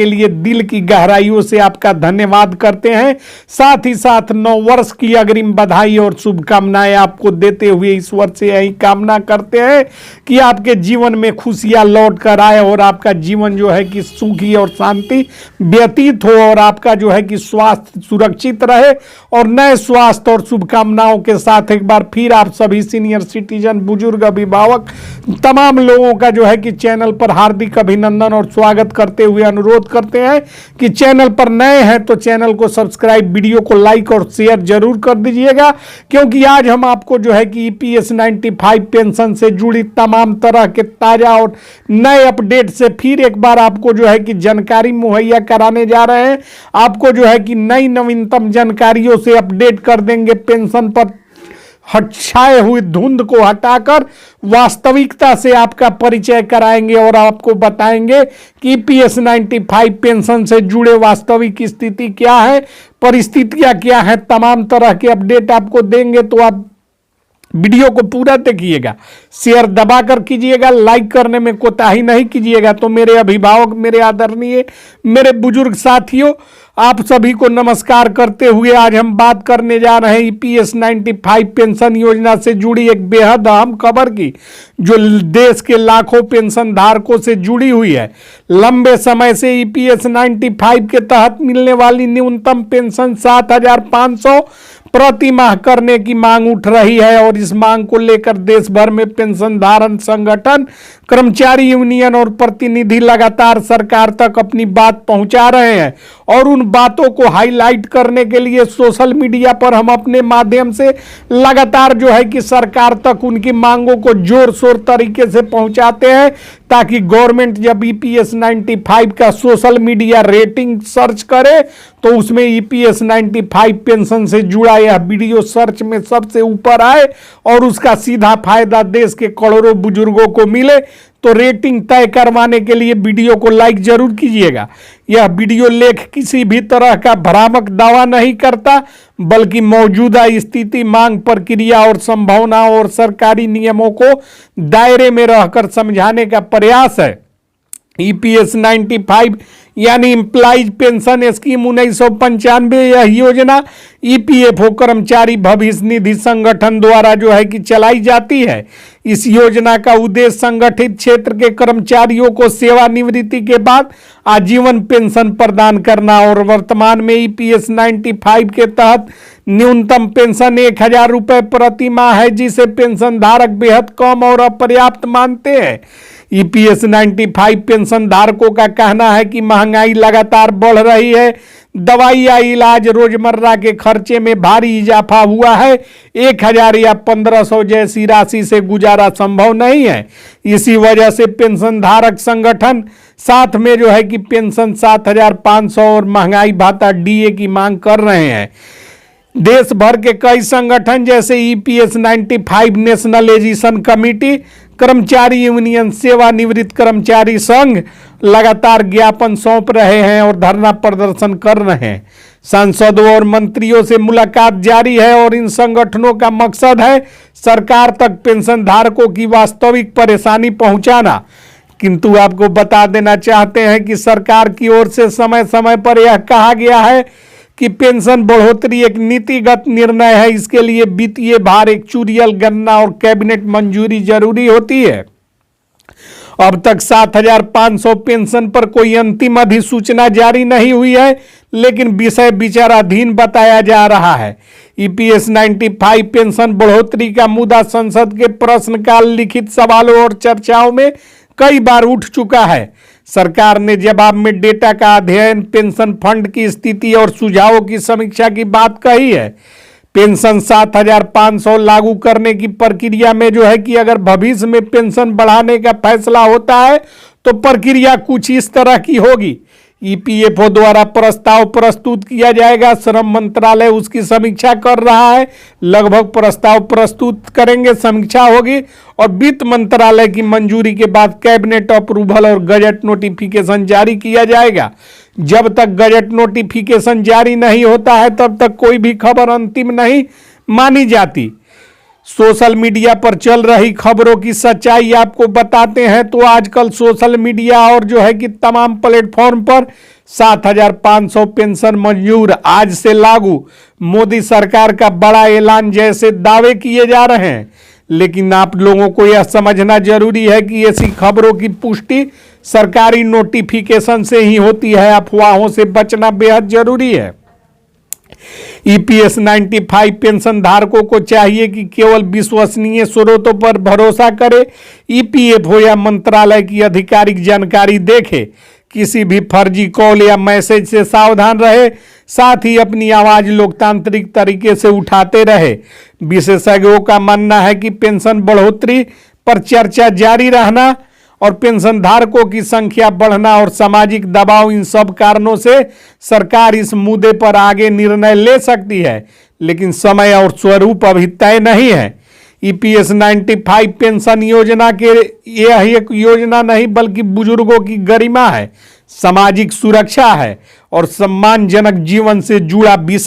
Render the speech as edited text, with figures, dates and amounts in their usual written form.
के लिए दिल की गहराइयों से आपका धन्यवाद करते हैं। साथ ही साथ 9 वर्ष की अग्रिम बधाई और शुभकामनाएं आपको देते हुए ईश्वर से यही कामना करते हैं कि आपके जीवन में खुशियां लौट कर आए और आपका जीवन जो है कि सुखी और शांति व्यतीत हो और आपका जो है कि स्वास्थ्य सुरक्षित रहे। और नए स्वास्थ्य और शुभकामनाओं के साथ एक बार फिर आप सभी सीनियर सिटीजन, बुजुर्ग, अभिभावक, तमाम लोगों का जो है कि चैनल पर हार्दिक अभिनंदन और स्वागत करते हुए अनुरोध करते हैं कि चैनल पर नए हैं तो चैनल को सब्सक्राइब, वीडियो को लाइक और शेयर जरूर कर दीजिएगा, क्योंकि आज हम आपको जो है कि ईपीएस 95 पेंशन से जुड़ी तमाम तरह के ताजा और नए अपडेट से फिर एक बार आपको जो है कि जानकारी मुहैया कराने जा रहे हैं। आपको जो है कि नई नवीनतम जानकारियों से अपडेट कर देंगे। पेंशन पर छाए हुई धुंध को हटाकर वास्तविकता से आपका परिचय कराएंगे और आपको बताएंगे कि ईपीएस 95 पेंशन से जुड़े वास्तविक स्थिति क्या है, परिस्थितियां क्या है, तमाम तरह के अपडेट आपको देंगे। तो आप वीडियो को पूरा देखिएगा, शेयर दबाकर कीजिएगा, लाइक करने में कोताही नहीं कीजिएगा। तो मेरे अभिभावक, मेरे आदरणीय, मेरे बुजुर्ग साथियों, आप सभी को नमस्कार करते हुए आज हम बात करने जा रहे हैं ईपीएस 95 पेंशन योजना से जुड़ी एक बेहद अहम खबर की, जो देश के लाखों पेंशन धारकों से जुड़ी हुई है। लंबे समय से ईपीएस 95 के तहत मिलने वाली न्यूनतम पेंशन 7,500 प्रति माह करने की मांग उठ रही है और इस मांग को लेकर देश भर में पेंशन धारण संगठन, कर्मचारी यूनियन और प्रतिनिधि लगातार सरकार तक अपनी बात पहुंचा रहे हैं। और उन बातों को हाईलाइट करने के लिए सोशल मीडिया पर हम अपने माध्यम से लगातार जो है कि सरकार तक उनकी मांगों को जोर शोर तरीके से पहुंचाते हैं, ताकि गवर्नमेंट जब ईपीएस 95 का सोशल मीडिया रेटिंग सर्च करे तो उसमें ईपीएस 95 पेंशन से जुड़ा यह वीडियो सर्च में सबसे ऊपर आए और उसका सीधा फायदा देश के करोड़ों बुजुर्गों को मिले। तो रेटिंग तय करवाने के लिए वीडियो को लाइक जरूर कीजिएगा। यह वीडियो लेख किसी भी तरह का भ्रामक दावा नहीं करता, बल्कि मौजूदा स्थिति, मांग, प्रक्रिया और संभावनाओं और सरकारी नियमों को दायरे में रहकर समझाने का प्रयास है। ईपीएस 95 यानी एम्प्लॉइज पेंशन स्कीम 1995, यह योजना ईपीएफओ कर्मचारी भविष्य निधि संगठन द्वारा जो है कि चलाई जाती है। इस योजना का उद्देश्य संगठित क्षेत्र के कर्मचारियों को सेवानिवृत्ति के बाद आजीवन पेंशन प्रदान करना और वर्तमान में ईपीएस 95 के तहत न्यूनतम पेंशन 1,000 रुपये प्रति माह है, जिसे पेंशन धारक बेहद कम और अपर्याप्त मानते हैं। ईपीएस 95 पेंशन धारकों का कहना है कि महंगाई लगातार बढ़ रही है, दवाई या इलाज, रोजमर्रा के खर्चे में भारी इजाफा हुआ है। 1,000 या 1,500 जैसी राशि से गुजारा संभव नहीं है। इसी वजह से पेंशन धारक संगठन साथ में जो है कि पेंशन 7,500 और महंगाई भत्ता डीए की मांग कर रहे हैं। देश भर के कई संगठन जैसे ईपीएस 95 नेशनलाइजेशन कमेटी, कर्मचारी यूनियन, सेवानिवृत्त कर्मचारी संघ लगातार ज्ञापन सौंप रहे हैं और धरना प्रदर्शन कर रहे हैं। सांसदों और मंत्रियों से मुलाकात जारी है और इन संगठनों का मकसद है सरकार तक पेंशन धारकों की वास्तविक परेशानी पहुंचाना। किंतु आपको बता देना चाहते हैं कि सरकार की ओर से समय समय पर यह कहा गया है कि पेंशन बढ़ोतरी एक नीतिगत निर्णय है, इसके लिए वित्तीय भार, एक्चुरियल गणना और कैबिनेट मंजूरी जरूरी होती है। अब तक 7,500 पेंशन पर कोई अंतिम अधिसूचना जारी नहीं हुई है, लेकिन विषय विचाराधीन बताया जा रहा है। ईपीएस 95 पेंशन बढ़ोतरी का मुद्दा संसद के प्रश्नकाल, लिखित सवालों और चर्चाओं में कई बार उठ चुका है। सरकार ने जवाब में डेटा का अध्ययन, पेंशन फंड की स्थिति और सुझावों की समीक्षा की बात कही है। पेंशन 7,500 लागू करने की प्रक्रिया में जो है कि अगर भविष्य में पेंशन बढ़ाने का फैसला होता है तो प्रक्रिया कुछ इस तरह की होगी। ईपीएफओ द्वारा प्रस्ताव प्रस्तुत किया जाएगा, श्रम मंत्रालय उसकी समीक्षा कर रहा है, लगभग प्रस्ताव प्रस्तुत करेंगे, समीक्षा होगी और वित्त मंत्रालय की मंजूरी के बाद कैबिनेट अप्रूवल और गजट नोटिफिकेशन जारी किया जाएगा। जब तक गजट नोटिफिकेशन जारी नहीं होता है तब तक कोई भी खबर अंतिम नहीं मानी जाती। सोशल मीडिया पर चल रही खबरों की सच्चाई आपको बताते हैं। तो आजकल सोशल मीडिया और जो है कि तमाम प्लेटफॉर्म पर 7,500 पेंशन मंजूर, आज से लागू, मोदी सरकार का बड़ा ऐलान जैसे दावे किए जा रहे हैं। लेकिन आप लोगों को यह समझना जरूरी है कि ऐसी खबरों की पुष्टि सरकारी नोटिफिकेशन से ही होती है। अफवाहों से बचना बेहद जरूरी है। ईपीएस 95 पेंशन धारकों को चाहिए कि केवल विश्वसनीय स्रोतों पर भरोसा करे, ईपीएफओ या मंत्रालय की आधिकारिक जानकारी देखे, किसी भी फर्जी कॉल या मैसेज से सावधान रहे, साथ ही अपनी आवाज लोकतांत्रिक तरीके से उठाते रहे। विशेषज्ञों का मानना है कि पेंशन बढ़ोतरी पर चर्चा जारी रहना और पेंशन धारकों की संख्या बढ़ना और सामाजिक दबाव, इन सब कारणों से सरकार इस मुद्दे पर आगे निर्णय ले सकती है, लेकिन समय और स्वरूप अभी तय नहीं है। ईपीएस 95 पेंशन योजना के यह एक योजना नहीं बल्कि बुजुर्गों की गरिमा है, सामाजिक सुरक्षा है और सम्मानजनक जीवन से जुड़ा विषय